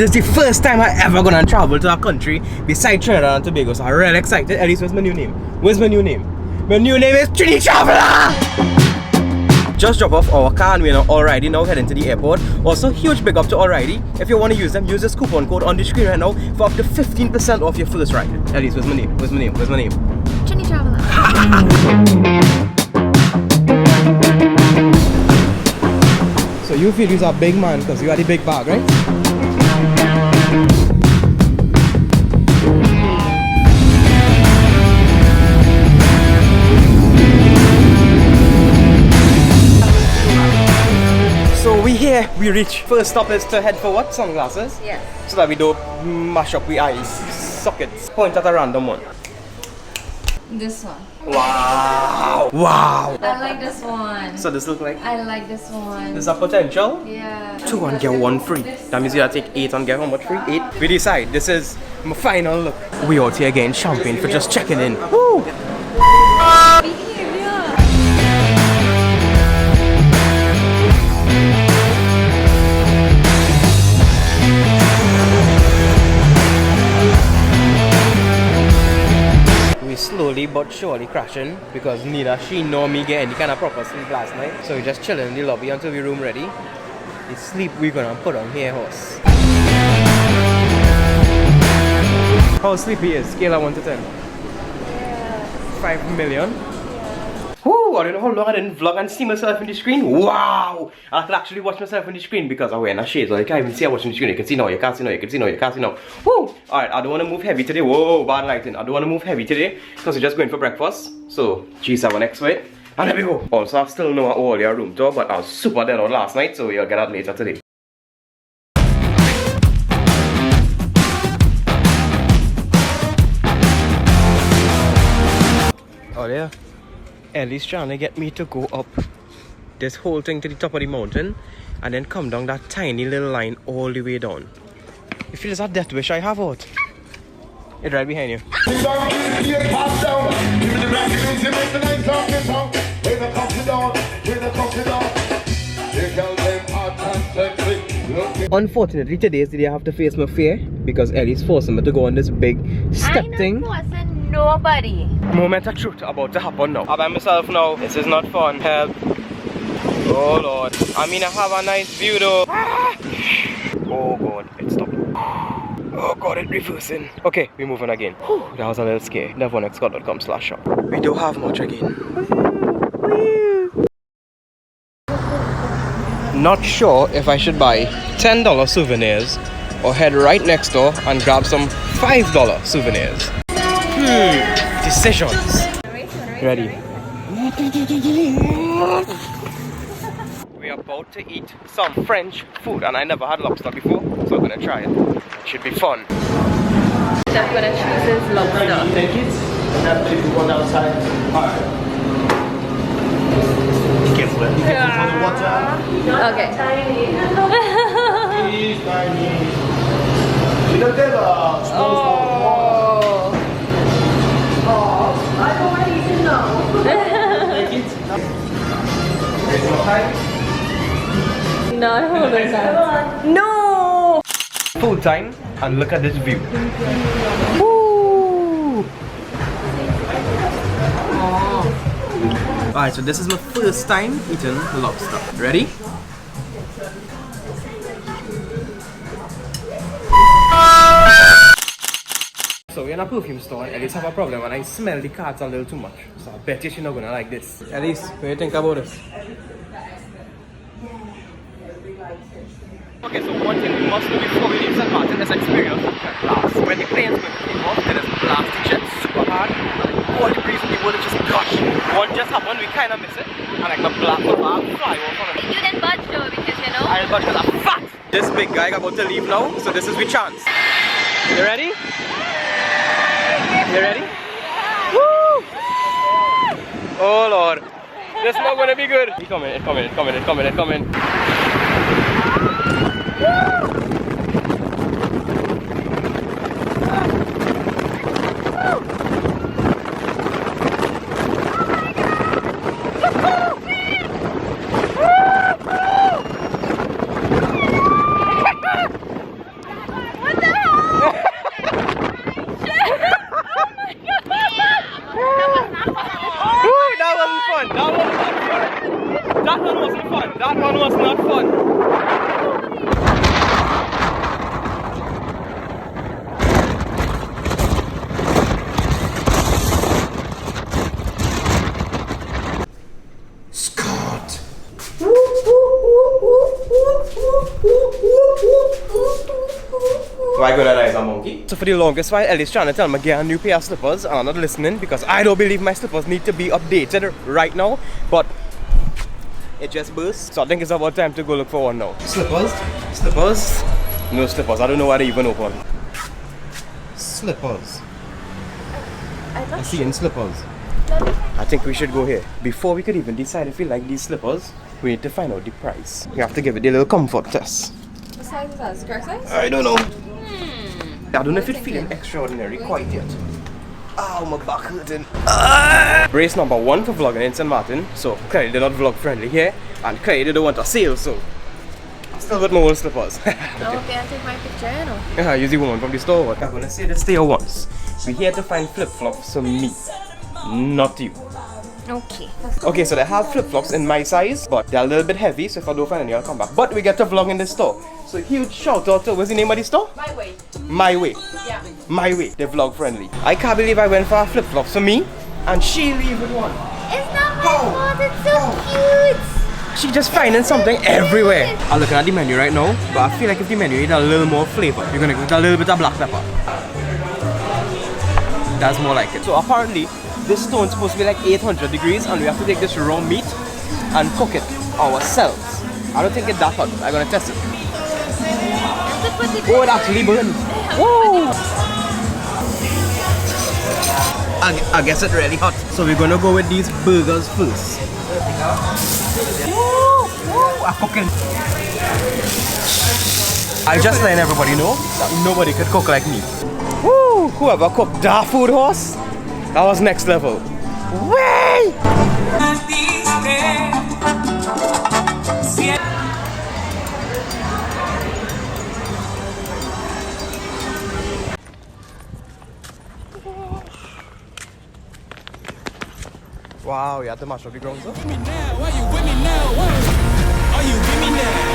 this is the first time I ever gonna travel to a country besides Trinidad and Tobago, so I'm really excited. At least, where's my new name? Where's my new name? My new name is Trini Traveler! Just drop off our car and we're now already now heading to the airport. Also, huge big up to Alrighty. If you want to use them, use this coupon code on the screen right now for up to 15% off your first ride. At least, where's my name? Where's my name? Where's my name? Trini Traveler. So you feel you're a big man because you are the big bag, right? So we here, we reach. First stop is to head for what? Sunglasses? Yes. So that we don't mash up the eyes sockets. Point at a random one. This one. Wow! Wow! I like this one. So this look like? I like this one. There's a potential? Yeah. 2 and get 1 free. That means you gotta take 8 and get how much free? 8? We decide. This is my final look. We out here getting champagne for just checking in. Woo! We slowly but surely crashing because neither she nor me get any kind of proper sleep last night. So we just chilling in the lobby until we room ready. The sleep we're gonna put on here, horse. How sleepy is? Scale of 1 to 10. Yeah. 5 million. Woo! I don't know how long I didn't vlog and see myself in the screen. Wow! I could actually watch myself in the screen because I'm wearing a shade, so I can't even see I watch in the screen. You can see now, you can't see now, you can see now, you can't see now. Woo! Alright, I don't want to move heavy today. Whoa, bad lighting. I don't want to move heavy today because we're just going for breakfast. So, G7X way. And there we go. Also, I still know all your room tour, but I was super dead out last night, so you'll get that later today. Oh yeah. Ellie's trying to get me to go up this whole thing to the top of the mountain and then come down that tiny little line all the way down. You feel it's a death wish I have out. It's right behind you. Unfortunately, today is the day I have to face my fear because Ellie's forcing me to go on this big step thing. Nobody. Moment of truth about to happen now. I'm by myself now. This is not fun. Help. Oh Lord. I mean, I have a nice view though. Oh God, it stopped. Oh God, it's reversing. Okay, we're moving again. Whew, that was a little scary. Devonexcott.com/shop. We don't have much again. Not sure if I should buy $10 souvenirs or head right next door and grab some $5 souvenirs. Decisions. Ready? We're about to eat some French food and I never had lobster before, so I'm gonna try it. It should be fun. Just gonna choose his lobster. Take it. Have to go outside. Alright. Careful. Be careful for the water. Okay. He's tiny. Little devil. Oh. I don't even know. Take it. Raise your height. No, hold on. No! Full time and look at this view. Woo! Alright, so this is my first time eating lobster. Ready? So we're in a perfume store and Elise have a problem and I smell the cards a little too much. So I bet you she's not gonna like this. Elise, what do you think about this? Okay, so one thing we must do before we leave St. Maarten is experience the blast. When the plane's going to take off, it is blasting jet super hard. And all the breeze in the world is just gush. One just happened, we kind of miss it. And like the black will fly over it. You didn't budge though because you know. I'll budge because I'm fat. This big guy about to leave now, so this is my chance. You ready? You ready? Woo! Oh Lord. This is not gonna be good. It's coming, it's coming, it's coming, it's coming, it's coming. was not fun. Scott. Why good at eyes a monkey? So for the longest while, Ellie's trying to tell me to get a new pair of slippers, and I'm not listening because I don't believe my slippers need to be updated right now. But it just burst, so I think it's about time to go look for one now. Slippers? Slippers? No slippers. I don't know why they even open. Slippers. I see in slippers. I think we should go here. Before we could even decide if we like these slippers, we need to find out the price. We have to give it a little comfort test. What size is that? Square size? I don't know. I don't know if it's feeling extraordinary quite yet. Ow, my back hurting. Race number 1 for vlogging in St. Maarten. So clearly they're not vlog friendly here, and clearly they don't want a sale, so still got my old slippers. Okay, I'll take my picture, you know. Use the woman from the store. What? I'm gonna say this to you once. We're here to find flip-flops for me, not you. Okay. Okay, so they have flip-flops in my size, but they're a little bit heavy, so if I don't find any, I'll come back. But we get to vlog in the store. So huge shout out to, what's the name of the store? My way. My Way. Yeah. My Way. They're vlog friendly. I can't believe I went for flip-flops for me, and she leave with one. It's not my fault, it's so cute. She just finding something everywhere. I'm looking at the menu right now, but I feel like if the menu needs a little more flavor, you're gonna get a little bit of black pepper. That's more like it. So apparently, this stone's supposed to be like 800 degrees, and we have to take this raw meat and cook it ourselves. I don't think it's that hot. I'm gonna test it. Oh, it actually burned. Whoa! I guess it's really hot. So we're gonna go with these burgers first. I'm cooking. I'll just let everybody know that nobody could cook like me. Woo! Whoever cooked that food horse, that was next level. Way! Wow, you have to mash up the ground, sir? Why you with me now? Are you with me now?